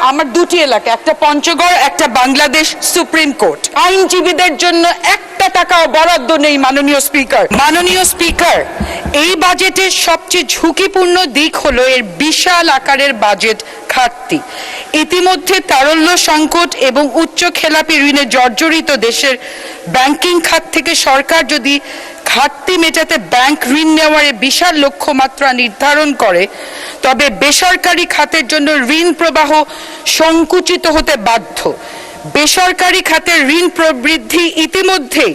আমার দুটি এলাকা, একটা পঞ্চগড়, একটা বাংলাদেশ সুপ্রিম কোর্ট। আইনজীবীদের জন্য একটা টাকাও বরাদ্দ নেই মাননীয় স্পিকার। মাননীয় স্পিকার, এই বাজেটের সবচেয়ে ঝুঁকিপূর্ণ দিক হলো এর বিশাল আকারের বাজেট ঘাটতি। ইতিমধ্যে তারল্য সংকট এবং উচ্চ খেলাপি ঋণে জর্জরিত দেশের ব্যাংকিং খাত থেকে সরকার যদি ঘাটতি মেটাতে ব্যাংক ঋণ নেওয়ার বিশাল লক্ষ্যমাত্রা নির্ধারণ করে, তবে বেসরকারি খাতের জন্য ঋণ প্রবাহ সংকুচিত হতে বাধ্য। বেসরকারি খাতের ঋণ প্রবৃদ্ধি ইতিমধ্যে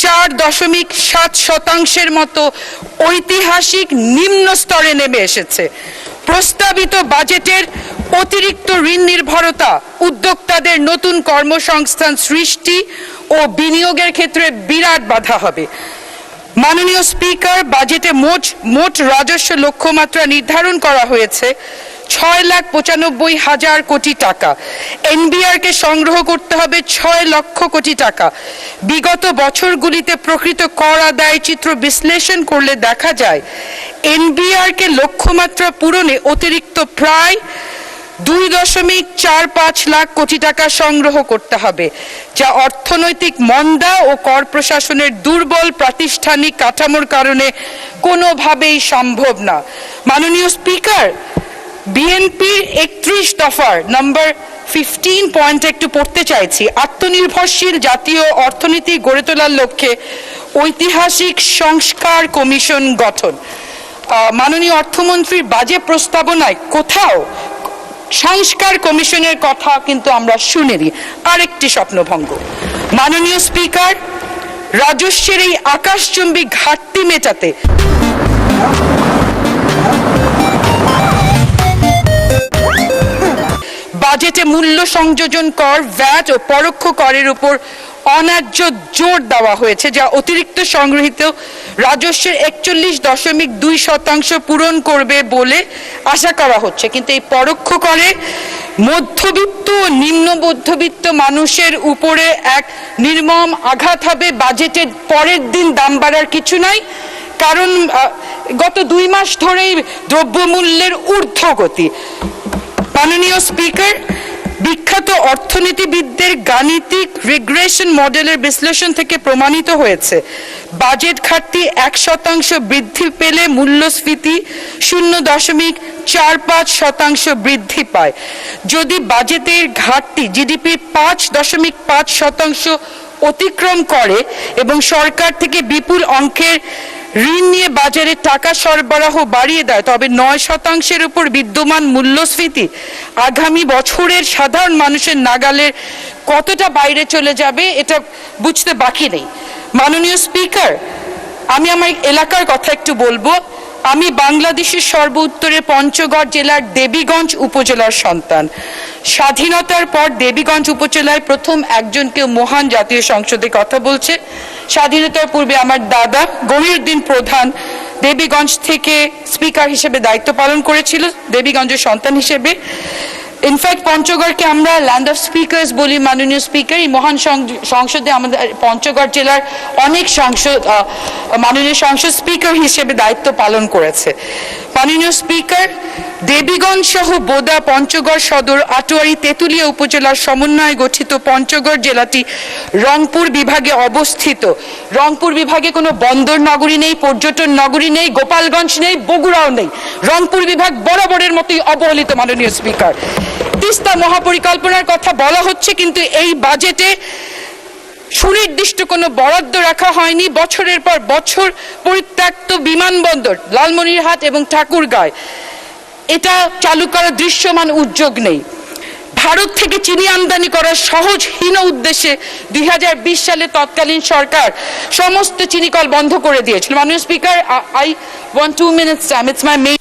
4.7% মতো ঐতিহাসিক নিম্ন স্তরে নেমে এসেছে। প্রস্তাবিত বাজেটের অতিরিক্ত ঋণ নির্ভরতা উদ্যোক্তাদের নতুন কর্মসংস্থান সৃষ্টি ও বিনিয়োগের ক্ষেত্রে বিরাট বাধা হবে। মাননীয় স্পিকার, বাজেটে মোট রাজস্ব লক্ষ্যমাত্রা নির্ধারণ করা হয়েছে 6,95,000 কোটি টাকা। এনবিআর কে সংগ্রহ করতে হবে 6 লক্ষ কোটি টাকা। বিগত বছরগুলিতে প্রকৃত কর আদায় চিত্র বিশ্লেষণ করলে দেখা যায় এনবিআর কে লক্ষ্যমাত্রা পূরণে অতিরিক্ত প্রায় 2.45 লাখ কোটি টাকা সংগ্রহ করতে হবে, যা অর্থনৈতিক মন্দা ও কর প্রশাসনের দুর্বল প্রাতিষ্ঠানিক কাঠামোর কারণে কোনোভাবেই সম্ভব না। মাননীয় স্পিকার, বিএনপির 31 দফার নম্বর 15 পয়েন্ট একটু পড়তে চাইছি। আত্মনির্ভরশীল জাতীয় অর্থনীতি গড়ে তোলার লক্ষ্যে ঐতিহাসিক সংস্কার কমিশন গঠন। মাননীয় অর্থমন্ত্রীর বাজেট প্রস্তাবনায় কোথাও সংস্কার কমিশনের কথা কিন্তু আমরা শুনিনি। আরেকটি স্বপ্নভঙ্গ। মাননীয় স্পিকার, রাজস্বের এই আকাশচুম্বী ঘাটতি মেটাতে বাজেটে মূল্য সংযোজন কর, ভ্যাট ও পরোক্ষ করের উপর অন্যায্য জোর দেওয়া হয়েছে, যা অতিরিক্ত সংগৃহীত রাজস্বের 41.2% পূরণ করবে বলে আশা করা হচ্ছে। কিন্তু এই পরোক্ষ করে মধ্যবিত্ত ও নিম্ন মধ্যবিত্ত মানুষের উপরে এক নির্মম আঘাত হবে। বাজেটের পরের দিন দাম বাড়ার কিছু নাই, কারণ গত 2 মাস ধরেই দ্রব্যমূল্যের ঊর্ধ্বগতি। মাননীয় স্পিকার, বিখ্যাত অর্থনীতিবিদদের গাণিতিক রিগ্রেশন মডেলের বিশ্লেষণ থেকে প্রমাণিত হয়েছে বাজেট ঘাটতি 1% বৃদ্ধি পেলে মূল্যস্ফীতি 0.45% বৃদ্ধি পায়। যদি বাজেটের ঘাটতি জিডিপির 5.5% অতিক্রম করে এবং সরকার থেকে বিপুল অঙ্কের ঋণ নিয়ে বাজারে টাকা সরবরাহ বাড়িয়ে দেয়, তবে 9%-এর উপর বিদ্যমান মূল্যস্ফীতি আগামী বছরের সাধারণ মানুষের নাগালের কতটা বাইরে চলে যাবে এটা বুঝতে বাকি নেই। মাননীয় স্পিকার, আমি আমার এলাকার কথা একটু বলবো। আমি বাংলাদেশের সর্ব উত্তরে পঞ্চগড় জেলার দেবীগঞ্জ উপজেলার সন্তান। স্বাধীনতার পর দেবীগঞ্জ উপজেলায় প্রথম একজনকে মহান জাতীয় সংসদে কথা বলছে। স্বাধীনতার পূর্বে আমার দাদা গহিরউদ্দিন প্রধান দেবীগঞ্জ থেকে স্পিকার হিসেবে দায়িত্ব পালন করেছিল, দেবীগঞ্জের সন্তান হিসেবে। ইনফ্যাক্ট পঞ্চগড়কে আমরা ল্যান্ড অফ স্পিকার্স বলি। মাননীয় স্পিকার, এই মহান সংসদে আমাদের পঞ্চগড় জেলার অনেক মাননীয় সংসদ স্পিকার হিসেবে দায়িত্ব পালন করেছে। মাননীয় স্পিকার, দেবীগঞ্জ সহ বোদা, পঞ্চগড় সদর, আটোয়ারী, তেঁতুলিয়া উপজেলার সমন্বয়ে গঠিত পঞ্চগড় জেলাটি রংপুর বিভাগে অবস্থিত। রংপুর বিভাগে কোনো বন্দর নগরী নেই, পর্যটন নগরী নেই, গোপালগঞ্জ নেই, বগুড়াও নেই। রংপুর বিভাগ বরাবরের মতোই অবহেলিত। মাননীয় স্পিকার, তিস্তা মহাপরিকল্পনার কথা বলা হচ্ছে, কিন্তু এই বাজেটে সুনির্দিষ্ট কোনো বরাদ্দ রাখা হয়নি। বছরের পর বছর পরিত্যক্ত বিমানবন্দর লালমনিরহাট এবং ঠাকুরগাঁও, এটা চালু করার দৃশ্যমান উদ্যোগ নেই। ভারত থেকে চিনি আমদানি করার সহজহীন উদ্দেশ্যে 2020 সালে তৎকালীন সরকার সমস্ত চিনিকল বন্ধ করে দিয়েছিল। মাননীয় speaker, I want 2 minutes time. It's my main.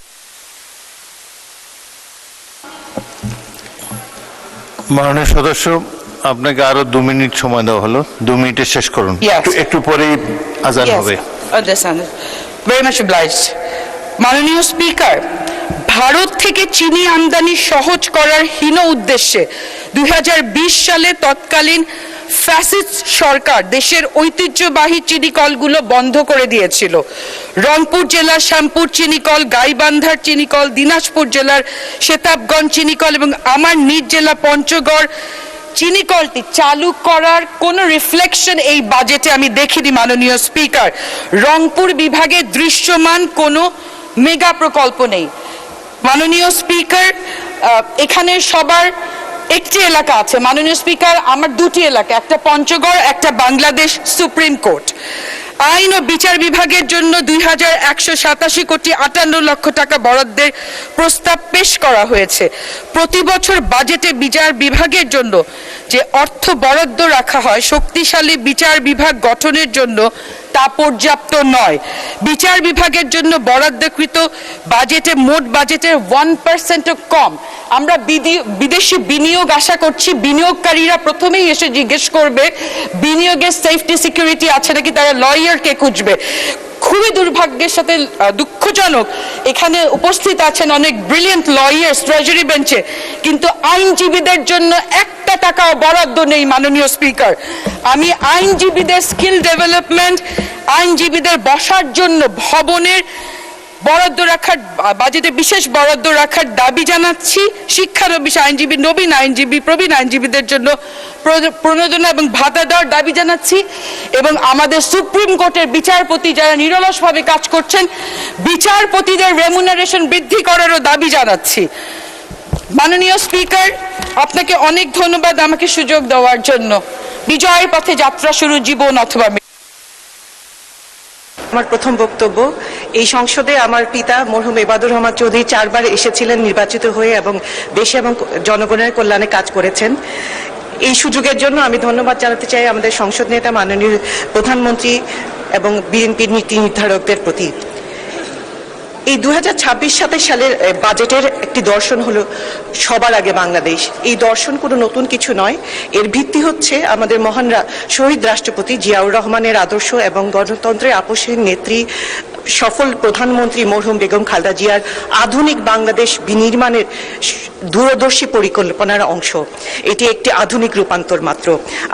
মাননীয় সদস্য, আপনাকে আরো 2 মিনিট সময় দেওয়া হলো। 2 মিনিটে শেষ করুন। একটু পরেই আজান হবে। Very much obliged. মাননীয় স্পিকার, ভারত থেকে চিনি আমদানি সহজ করার হীন উদ্দেশ্যে 2020 সালে তৎকালীন ফ্যাসিস্ট সরকার দেশের ঐতিহ্যবাহী চিনিকলগুলো বন্ধ করে দিয়েছিল। রংপুর জেলার শ্যামপুর চিনিকল, গাইবান্ধার চিনিকল, দিনাজপুর জেলার সেতাবগঞ্জ চিনিকল এবং আমার নিজ জেলা পঞ্চগড় চিনিকলটি চালু করার কোনো রিফ্লেকশন এই বাজেটে আমি দেখিনি মাননীয় স্পিকার। রংপুর বিভাগে দৃশ্যমান কোনো মেগা প্রকল্প নেই মাননীয় স্পিকার। এখানে সবার একটি এলাকা আছে মাননীয় স্পিকার, আমার দুটি এলাকা, একটা পঞ্চগড়, একটা বাংলাদেশ সুপ্রিম কোর্ট। আইন ও বিচার বিভাগের জন্য 2187 কোটি 58 লক্ষ টাকা বরাদ্দের প্রস্তাব পেশ করা হয়েছে। প্রতি বছর বাজেটে বিচার বিভাগের জন্য যে অর্থ বরাদ্দ রাখা হয় শক্তিশালী বিচার বিভাগ গঠনের জন্য তা পর্যাপ্ত নয়। বিচার বিভাগের জন্য বরাদ্দকৃত বাজেটে মোট বাজেটের 1% কম। আমরা বিদেশি বিনিয়োগ আশা করছি, বিনিয়োগকারীরা প্রথমেই এসে জিজ্ঞেস করবে বিনিয়োগের সেফটি সিকিউরিটি আছে নাকি, তারা লয়ারকে খুঁজবে। খুবই দুর্ভাগ্যের সাথে দুঃখজনক এখানে উপস্থিত আছেন অনেক ব্রিলিয়েন্ট লয়ার্স ট্রেজারি বেঞ্চে, কিন্তু আইনজীবীদের জন্য একটা টাকাও বরাদ্দ নেই মাননীয় স্পিকার। আমি আইনজীবীদের স্কিল ডেভেলপমেন্ট, আইনজীবীদের বসার জন্য ভবনের বরাদ্দ রাখার, বাজেটে বিশেষ বরাদ্দ রাখার দাবি জানাচ্ছি। শিক্ষানবিশ আইনজীবী, নবীন আইনজীবী, প্রবীণ আইনজীবীদের জন্য প্রণোদনা এবং ভাতা দেওয়ার দাবি জানাচ্ছি এবং আমাদের সুপ্রিম কোর্টের বিচারপতি যারা নিরলসভাবে কাজ করছেন বিচারপতিদের রেমুনারেশন বৃদ্ধি করারও দাবি জানাচ্ছি। মাননীয় স্পিকার, আপনাকে অনেক ধন্যবাদ আমাকে সুযোগ দেওয়ার জন্য। বিজয়ের পথে যাত্রা শুরু, জীবন অথবা আমার প্রথম বক্তব্য, এই সংসদে আমার পিতা মরহুম এবাদুর রহমান চৌধুরী 4 বার এসেছিলেন নির্বাচিত হয়ে এবং দেশে এবং জনগণের কল্যাণে কাজ করেছেন। এই সুযোগের জন্য আমি ধন্যবাদ জানাতে চাই আমাদের সংসদ নেতা মাননীয় প্রধানমন্ত্রী এবং বিএনপির নীতি নির্ধারকদের প্রতি। এই 2026-27 সালের বাজেটের একটি দর্শন হলো সবার আগে বাংলাদেশ। এই দর্শন কোনো নতুন কিছু নয়, এর ভিত্তি হচ্ছে আমাদের মহান শহীদ রাষ্ট্রপতি জিয়াউর রহমানের আদর্শ এবং গণতন্ত্রের আপসহীন নেত্রী সফল প্রধানমন্ত্রী মরহুম বেগম খালেদা জিয়ার আধুনিক বাংলাদেশ বিনির্মাণের দূরদর্শী পরিকল্পনার অংশ। এটি একটি আধুনিক রূপান্তর মাত্র।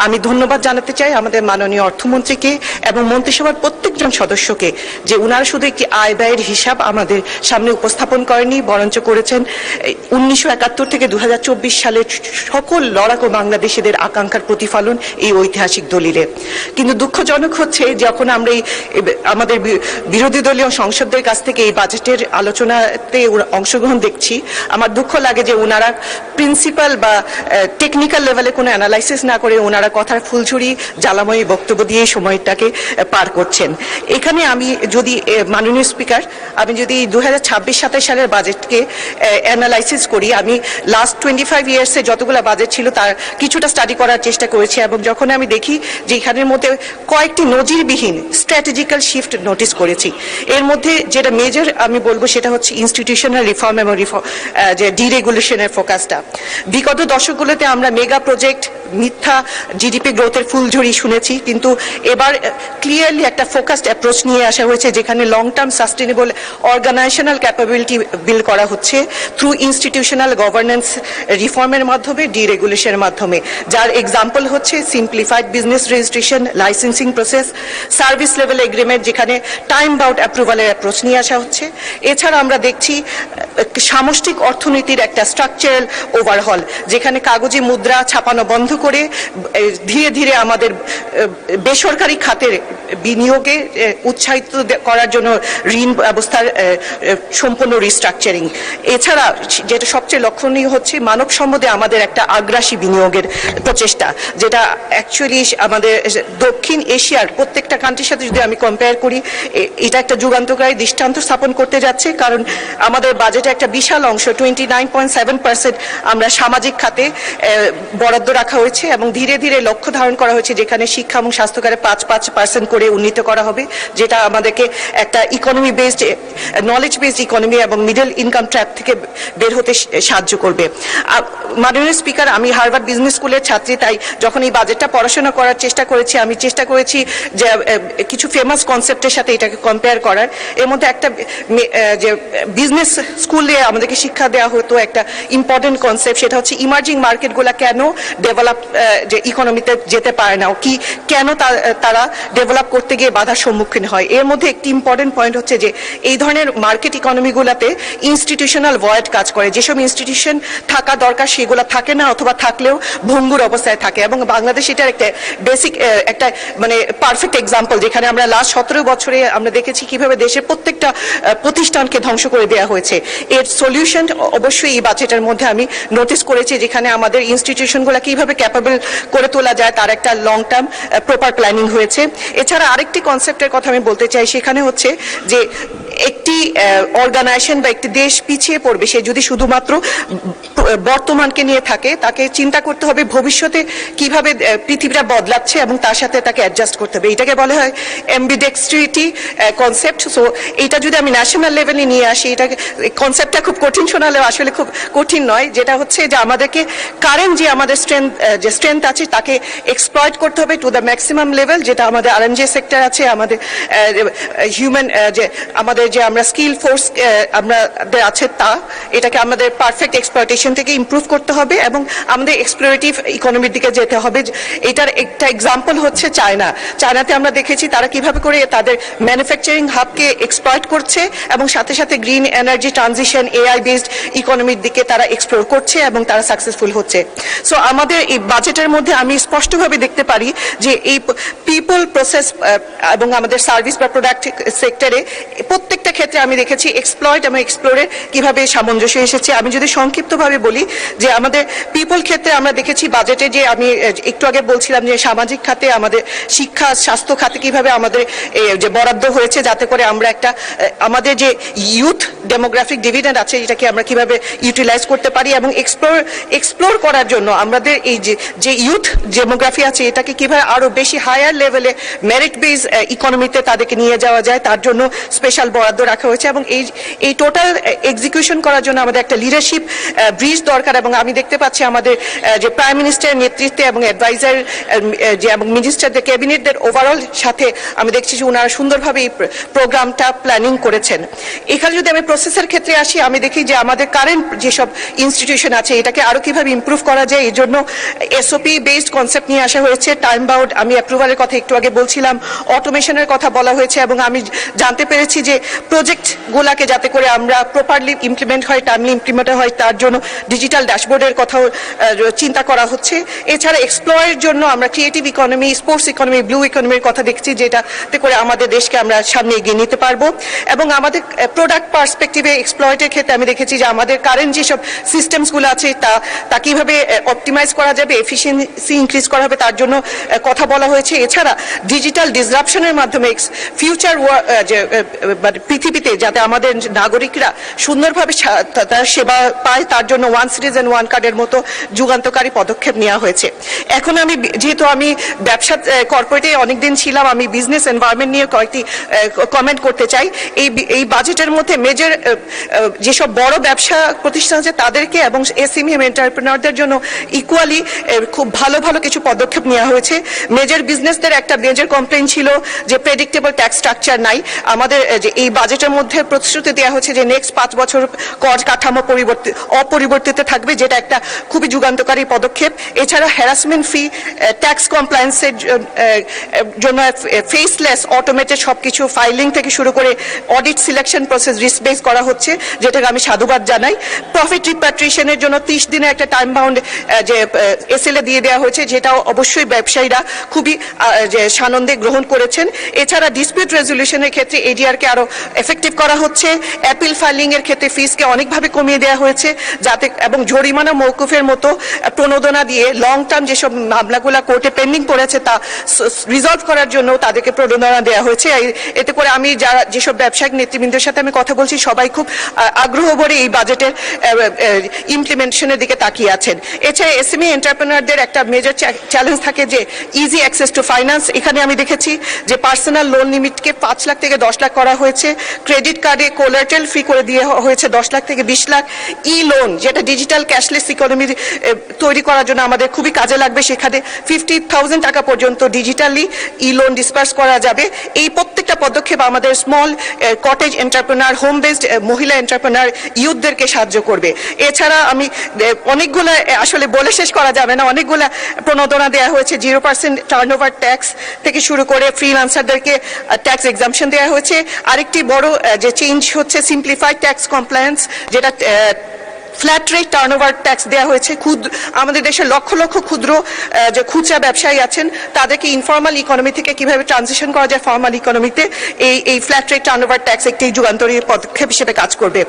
আমি ধন্যবাদ জানাতে চাই আমাদের মাননীয় অর্থমন্ত্রীকে এবং মন্ত্রিসভার প্রত্যেকজন সদস্যকে যে উনারা শুধু একটি আয় ব্যয়ের হিসাব আমাদের সামনে উপস্থাপন করেনি, বরঞ্চ করেছেন 1971 থেকে 2024 সালের সকল লড়াকু বাংলাদেশিদের আকাঙ্ক্ষার প্রতিফলন এই ঐতিহাসিক দলিলে। কিন্তু দুঃখজনক হচ্ছে যখন আমরা আমাদের বিরোধী দলীয় সংসদদের কাছ থেকে এই বাজেটের আলোচনাতে অংশগ্রহণ দেখছি, আমার দুঃখ লাগে যে ওনারা প্রিন্সিপাল বা টেকনিক্যাল লেভেলে কোনো অ্যানালাইসিস না করে ওনারা কথার ফুলঝুরি জ্বালাময়ী বক্তব্য দিয়ে সময়টাকে পার করছেন। এখানে আমি যদি মাননীয় স্পিকার, আমি যদি 2026-27 সালের বাজেটকে অ্যানালাইসিস করি, আমি লাস্ট 25 ইয়ার্সে যতগুলো বাজেট ছিল তার কিছুটা স্টাডি করার চেষ্টা করেছি এবং যখন আমি দেখি যে এখানের মধ্যে কয়েকটি নজিরবিহীন স্ট্র্যাটেজিক্যাল শিফট নোটিস করেছি। এর মধ্যে যেটা মেজর আমি বলবো সেটা হচ্ছে ইনস্টিটিউশনাল রিফর্ম এবং যে ডিরেগুলেশনের ফোকাসটা। বিগত দশকগুলোতে আমরা মেগা প্রজেক্ট, মিথ্যা জিডিপি গ্রোথের ফুলঝুরি শুনেছি, কিন্তু এবার ক্লিয়ারলি একটা ফোকাসড অ্যাপ্রোচ নিয়ে আসা হয়েছে যেখানে long term sustainable organisational capability build করা হচ্ছে থ্রু ইনস্টিটিউশনাল গভর্নেন্স রিফর্মের মাধ্যমে, ডিরেগুলেশনের মাধ্যমে, যার এক্সাম্পল হচ্ছে simplified business registration, licensing process, service level agreement যেখানে টাইম বাউন্ড অ্যাপ্রুভালের অ্যাপ্রোচ নিয়ে আসা হচ্ছে। এছাড়া আমরা দেখছি সামষ্টিক অর্থনীতির একটা স্ট্রাকচারাল ওভারহল যেখানে কাগজে মুদ্রা ছাপানো বন্ধ করে ধীরে ধীরে আমাদের বেসরকারি খাতের বিনিয়োগে উৎসাহিত করার জন্য ঋণ ব্যবস্থার সম্পূর্ণ রিস্ট্রাকচারিং। এছাড়া যেটা সবচেয়ে লক্ষণীয় হচ্ছে মানব সম্পদে আমাদের একটা আগ্রাসী বিনিয়োগের প্রচেষ্টা, যেটা অ্যাকচুয়ালি আমাদের দক্ষিণ এশিয়ার প্রত্যেকটা কান্ট্রির সাথে যদি আমি কম্পেয়ার করি এটা একটা যুগান্তকারী দৃষ্টান্ত স্থাপন করতে যাচ্ছে। কারণ আমাদের বাজেটে একটা বিশাল অংশ 29.7% আমরা সামাজিক খাতে বরাদ্দ রাখা হয়েছে এবং ধীরে ধীরে লক্ষ্য ধারণ করা হয়েছে যেখানে শিক্ষা এবং স্বাস্থ্যকারে 5% করে উন্নীত করা হবে, যেটা আমাদেরকে একটা economy based, knowledge based economy এবং মিডল ইনকাম ট্র্যাপ থেকে বের হতে সাহায্য করবে। মাননীয় স্পিকার, আমি হার্ভার্ড বিজনেস স্কুলের ছাত্রী, তাই যখন এই বাজেটটা পড়াশোনা করার চেষ্টা করেছি আমি চেষ্টা করেছি যে কিছু ফেমাস কনসেপ্টের সাথে এটাকে কম্পেয়ার করার। এর মধ্যে একটা যে বিজনেস স্কুলে আমাদেরকে শিক্ষা দেওয়া হতো একটা ইম্পর্টেন্ট কনসেপ্ট, সেটা হচ্ছে ইমার্জিং মার্কেটগুলো কেন ডেভেলপ যে ইকোনমিতে যেতে পারে না, কি কেন তারা ডেভেলপ করতে গিয়ে বাধার সম্মুখীন হয়। এর মধ্যে একটি ইম্পর্টেন্ট পয়েন্ট হচ্ছে যে এই ধরনের মার্কেট ইকোনমিগুলোতে ইনস্টিটিউশনাল ভয়েড কাজ করে, যেসব ইনস্টিটিউশন থাকা দরকার সেগুলো থাকে না, অথবা থাকলেও ভঙ্গুর অবস্থায় থাকে। এবং বাংলাদেশ এটার একটা বেসিক একটা মানে পারফেক্ট এক্সাম্পল, যেখানে আমরা লাস্ট 17 বছরে আমরা দেখেছি কিভাবে দেশের প্রত্যেকটা প্রতিষ্ঠানকে ধ্বংস করে দেওয়া হয়েছে। এর সলিউশন অবশ্যই এই বাজেটের মধ্যে আমি নোটিস করেছি, যেখানে আমাদের ইনস্টিটিউশনগুলো কিভাবে ক্যাপাবল করে তোলা যায় তার একটা লং টার্ম প্রপার প্ল্যানিং হয়েছে। এছাড়া আরেকটি কনসেপ্টের কথা আমি বলতে চাই, সেখানে হচ্ছে যে একটি অর্গানাইজেশন বা একটি দেশ পিছিয়ে পড়বে সে যদি শুধুমাত্র বর্তমানকে নিয়ে থাকে, তাকে চিন্তা করতে হবে ভবিষ্যতে কিভাবে পৃথিবীটা বদলাচ্ছে এবং তার সাথে তাকে অ্যাডজাস্ট করতে হবে। এটাকে বলা হয় অ্যাম্বিডেক্সট্রিটি কনসেপ্ট। সো এটা যদি আমি ন্যাশনাল লেভেলে নিয়ে আসি, এটাকে কনসেপ্টটা খুব কঠিন শোনালেও আসলে খুব কঠিন নয়। যেটা হচ্ছে যে আমাদেরকে কারেন্ট যে আমাদের স্ট্রেংথ আছে তাকে এক্সপ্লয়েট করতে হবে টু দ্য ম্যাক্সিমাম লেভেল, যেটা আমাদের আরএনজি সেক্টর আছে, আমাদের হিউম্যান যে আমাদের যে আমরা স্কিল ফোর্স আমাদের আছে তা, এটাকে আমাদের পারফেক্ট এক্সপ্লয়টেশন থেকে ইমপ্রুভ করতে হবে এবং আমাদের এক্সপ্লোরেটিভ ইকোনমির দিকে যেতে হবে। এটার একটা এক্সাম্পল হচ্ছে চায়নাতে আমরা দেখেছি তারা কিভাবে করে তাদের ম্যানুফ্যাকচারিং হাবকে এক্সপ্লয়েট করছে এবং সাথে সাথে green energy transition, AI based ইকোনমির দিকে তারা এক্সপ্লোর করছে এবং তারা সাকসেসফুল হচ্ছে। সো আমাদের এই বাজেটের মধ্যে আমি স্পষ্টভাবে দেখতে পারি যে এই পিপল প্রসেস এবং আমাদের সার্ভিস বা প্রোডাক্ট সেক্টরে প্রত্যেকটা ক্ষেত্রে আমি দেখেছি এক্সপ্লয়েট এবং এক্সপ্লোরের কিভাবে সামঞ্জস্য এসেছে। আমি যদি সংক্ষিপ্তভাবে বলি যে আমাদের পিপল ক্ষেত্রে আমরা দেখেছি বাজেটে যে আমি একটু আগে বলছিলাম যে সামাজিক খাতে, আমাদের শিক্ষা স্বাস্থ্য খাতে কিভাবে আমাদের যে বরাদ্দ হয়েছে, যাতে করে আমরা একটা আমাদের যে ইউথ ডেমোগ্রাফিক ডিভিডেন্ড আছে এটাকে আমরা কিভাবে ইউটিলাইজ করতে পারি এবং এক্সপ্লোর করার জন্য আমাদের এই যে ইউথ ডেমোগ্রাফি আছে এটাকে কিভাবে আরো বেশি হায়ার লেভেলে মেরিট বেস ইকোনমিতে তাদেরকে নিয়ে যাওয়া যায় তার জন্য স্পেশাল বরাদ্দ রাখা হয়েছে। এবং এই টোটাল এক্সিকিউশন করার জন্য আমাদের একটা লিডারশিপ ব্রিজ দরকার। এবং আমি দেখতে পাচ্ছি আমাদের যে প্রাইম মিনিস্টারের নেতৃত্বে এবং অ্যাডভাইজার যে এবং মিনিস্টারদের ক্যাবিনেটদের ওভারঅল সাথে আমি দেখছি যে ওনারা সুন্দরভাবে এই প্রোগ্রামটা প্ল্যানিং করেছেন। এখানে যদি আমি প্রসেসের ক্ষেত্রে আসি, আমি দেখি যে আমাদের কারেন্ট যেসব ইনস্টিটিউশন আছে এটাকে আরো কিভাবে ইমপ্রুভ করা যায়, এই জন্য এসওপি বেসড কনসেপ্ট নিয়ে আসা হয়েছে। টাইম বাউন্ড আমি অ্যাপ্রুভালের কথা একটু আগে বলছিলাম, অটোমেশনের কথা বলা হয়েছে এবং আমি জানতে পেরেছি যে প্রজেক্টগুলোকে যাতে করে আমরা প্রপারলি ইমপ্লিমেন্ট হয়, টাইমলি ইমপ্লিমেন্ট হয়, তার জন্য ডিজিটাল ড্যাশবোর্ডের কথাও চিন্তা করা হচ্ছে। এছাড়া এক্সপ্লয়ের জন্য আমরা creative economy, sports economy, blue ইকোনমির কথা দেখছি, যেটাতে করে আমাদের দেশকে আমরা সামনে এগিয়ে নিতে পারবো। এবং আমাদের প্রোডাক্ট পার্সপেক্টিভে এক্সপ্লয়েটের ক্ষেত্রে আমি দেখেছি যে আমাদের কারেন্ট যেসব সিস্টেমসগুলো আছে তা কিভাবে অপটিমাইজ করা যাবে, এফিসিয়েন্সি ইনক্রিজ করা হবে তার জন্য কথা বলা হয়েছে। এছাড়া ডিজিটাল ডিসরাপশনের মাধ্যমে ফিউচার পৃথিবীতে যাতে আমাদের নাগরিকরা সুন্দরভাবে তার সেবা পায় তার জন্য ওয়ান সিটিজেন ওয়ান কার্ডের মতো যুগান্তকারী পদক্ষেপ নেওয়া হয়েছে। এখন আমি যেহেতু আমি ব্যবসা কর্পোরেটে অনেকদিন ছিলাম, আমি বিজনেস এনভায়রনমেন্ট নিয়ে কয়েকটি কমেন্ট করতে চাই। এই বাজেটের মধ্যে মেজর যেসব বড় ব্যবসা প্রতিষ্ঠান আছে তাদেরকে এবং এসএমই এন্টারপ্রেনারদের জন্য ইকুয়ালি খুব ভালো ভালো কিছু পদক্ষেপ নেওয়া হয়েছে। মেজর বিজনেসদের একটা মেজর কমপ্লেইন ছিল যে প্রেডিক্টেবল ট্যাক্স স্ট্রাকচার নাই। আমাদের যে এই বাজেটের মধ্যে প্রতিশ্রুতি দেওয়া হয়েছে যে নেক্সট 5 বছর কর কাঠামো অপরিবর্তিত থাকবে, যেটা একটা খুবই যুগান্তকারী পদক্ষেপ। এছাড়া হ্যারাসমেন্ট ফি, ট্যাক্স কমপ্লায়েন্সের জন্য ফেসলেস অটোমেটেড সবকিছু ফাইলিং থেকে শুরু করে audit selection process risk base করা হচ্ছে, যেটাকে আমি সাধুবাদ জানাই। প্রফিট রিপ্যাট্রিয়েশনের জন্য 30 দিনের একটা টাইম বাউন্ড যে এসএলএ দিয়ে দেওয়া হয়েছে, যেটাও অবশ্যই ব্যবসায়ীরা খুবই যে সানন্দে গ্রহণ করেছেন। এছাড়া ডিসপিউট রেজলিউশনের ক্ষেত্রে এডিআরকে আরো এফেক্টিভ করা হচ্ছে। অ্যাপিল ফাইলিং এর ক্ষেত্রে ফিসকে অনেকভাবে কমিয়ে দেওয়া হয়েছে, যাতে এবং জরিমানা মওকুফের মতো প্রণোদনা দিয়ে লং টার্ম যেসব মামলাগুলো কোর্টে পেন্ডিং পড়েছে তা রিজলভ করার জন্য তাদেরকে প্রণোদনা দেওয়া হয়েছে। এতে করে আমি যারা যেসব ব্যবসায়িক নেতৃবৃন্দের সাথে আমি কথা বলছি সবাই খুব আগ্রহ ভরে এই বাজেটের ইমপ্লিমেন্টেশনের দিকে তাকিয়ে আছেন। এছাড়া এসএমই এন্টারপ্রেনারদের একটা মেজর চ্যালেঞ্জ থাকে যে ইজি অ্যাক্সেস টু ফাইন্যান্স। এখানে আমি দেখেছি যে পার্সোনাল লোন লিমিটকে 5 লাখ থেকে 10 লাখ করা হয়েছে ক্রেডিট কার্ডে কোলাটেরাল ফ্রি করে দিয়ে হয়েছে 10 লাখ থেকে 20 লাখ। ই লোন, যেটা ডিজিটাল ক্যাশলেস ইকোনমি তৈরি করার জন্য আমাদের খুবই কাজে লাগবে, সেখানে 50,000 টাকা পর্যন্ত ডিজিটালি ই লোন ডিসপার্স করা যাবে। এই প্রত্যেকটা পদক্ষেপ আমাদের small cottage entrepreneur, home based মহিলা এন্টারপ্রেনার, ইউথদেরকে সাহায্য করবে। এছাড়া আমি অনেকগুলো আসলে বলে শেষ করা যাবে না, অনেকগুলো প্রণোদনা দেওয়া হয়েছে। 0% টার্নওভার ট্যাক্স থেকে শুরু করে ফ্রিল্যান্সারদেরকে ট্যাক্স এক্সাম্পশন দেওয়া হয়েছে। আরেকটি বড় যে চেঞ্জ হচ্ছে সিম্পলিফাইড ট্যাক্স কমপ্লায়েন্স, যেটা ফ্ল্যাট রেট টার্নওভার ট্যাক্স দেওয়া হয়েছে। আমাদের দেশের লক্ষ লক্ষ ক্ষুদ্র যে খুচরা ব্যবসায়ী আছেন তাদেরকে ইনফর্মাল ইকোনমি থেকে কিভাবে ট্রানজিশন করা যায় ফর্মাল ইকোনমিতে, এই ফ্ল্যাট রেট টার্নওভার ট্যাক্স একটি যুগান্তরী পদক্ষেপ হিসেবে কাজ করবে।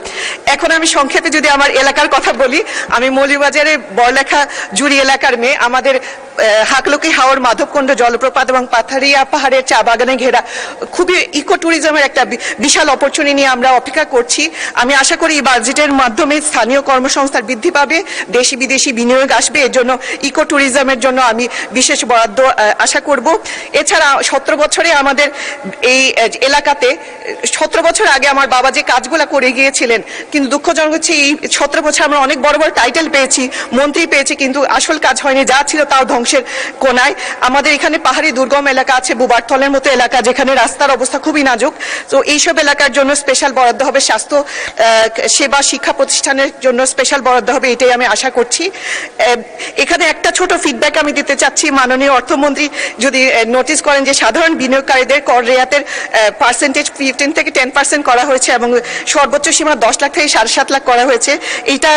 এখন আমি সংক্ষেপে যদি আমার এলাকার কথা বলি, আমি মৌলভীবাজারের বড়লেখা জুড়ি এলাকার মেয়ে। আমাদের হাকলকি হাওর, মাধবকুণ্ড জলপ্রপাত এবং পাথারিয়া পাহাড়ের চা বাগানে ঘেরা খুবই ইকো ট্যুরিজমের একটা বিশাল অপরচুনিটি নিয়ে আমরা অপেক্ষা করছি। আমি আশা করি এই বাজেটের মাধ্যমে স্থানীয় কর্মসংস্থান বৃদ্ধি পাবে, দেশি বিদেশি বিনিয়োগ আসবে। এর জন্য ইকো ট্যুরিজমের জন্য আমি বিশেষ বরাদ্দ আশা করব। এছাড়া 17 বছরে আমাদের এই এলাকাতে 17 বছর আগে আমার বাবা যে কাজগুলো করে গিয়েছিলেন, কিন্তু দুঃখজনক হচ্ছে এই 17 বছর আমরা অনেক বড় বড় টাইটেল পেয়েছি, মন্ত্রী পেয়েছি, কিন্তু আসল কাজ হয়নি। যা ছিল তাও ধ্বংসের কোনায়। আমাদের এখানে পাহাড়ি দুর্গম এলাকা আছে, বুবারতলের মতো এলাকা, যেখানে রাস্তার অবস্থা খুবই নাজুক। তো এইসব এলাকার জন্য স্পেশাল বরাদ্দ হবে, স্বাস্থ্য সেবা শিক্ষা প্রতিষ্ঠানের জন্য স্পেশাল বরাদ্দ হবে, এটাই আমি আশা করছি। এখানে একটা ছোট ফিডব্যাক আমি দিতে চাচ্ছি। মাননীয় অর্থমন্ত্রী যদি নোটিস করেন যে সাধারণ বিনিয়োগকারীদের কর রেয়াতের পার্সেন্টেজ 15 থেকে 10% করা হয়েছে এবং সর্বোচ্চ সীমা 10 লাখ থেকে 7.5 লাখ করা হয়েছে। এইটা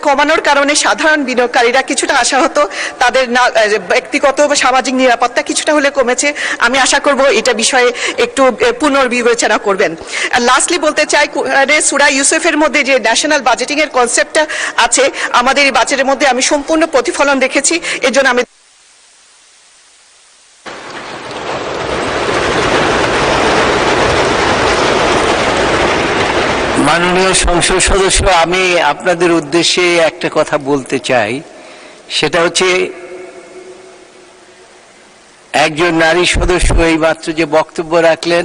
কমানোর কারণে সাধারণ বিনিয়োগকারীরা কিছুটা আশাহত, তাদের ব্যক্তিগত বা সামাজিক নিরাপত্তা কিছুটা হলে কমেছে। আমি আশা করব এটা বিষয়ে একটু পুনর্বিবেচনা করবেন। লাস্টলি বলতে চাই, সূরা ইউসুফের মধ্যে যে ন্যাশনাল বাজেটিং এর কনসেপ্টটা আছে, আমাদের এই বাজেটের মধ্যে আমি সম্পূর্ণ প্রতিফলন দেখেছি। এর জন্য আমি মাননীয় সংসদ সদস্য, আমি আপনাদের উদ্দেশ্যে একটা কথা বলতে চাই। সেটা হচ্ছে, একজন নারী সদস্য এই মাত্র যে বক্তব্য রাখলেন,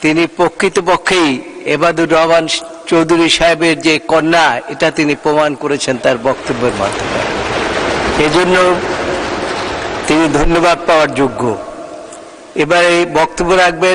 তিনি প্রকৃতপক্ষেই এবাদুর রহমান চৌধুরী সাহেবের যে কন্যা, এটা তিনি প্রমাণ করেছেন তার বক্তব্যের মাধ্যমে। এজন্য তিনি ধন্যবাদ পাওয়ার যোগ্য। এবারে বক্তব্য রাখবেন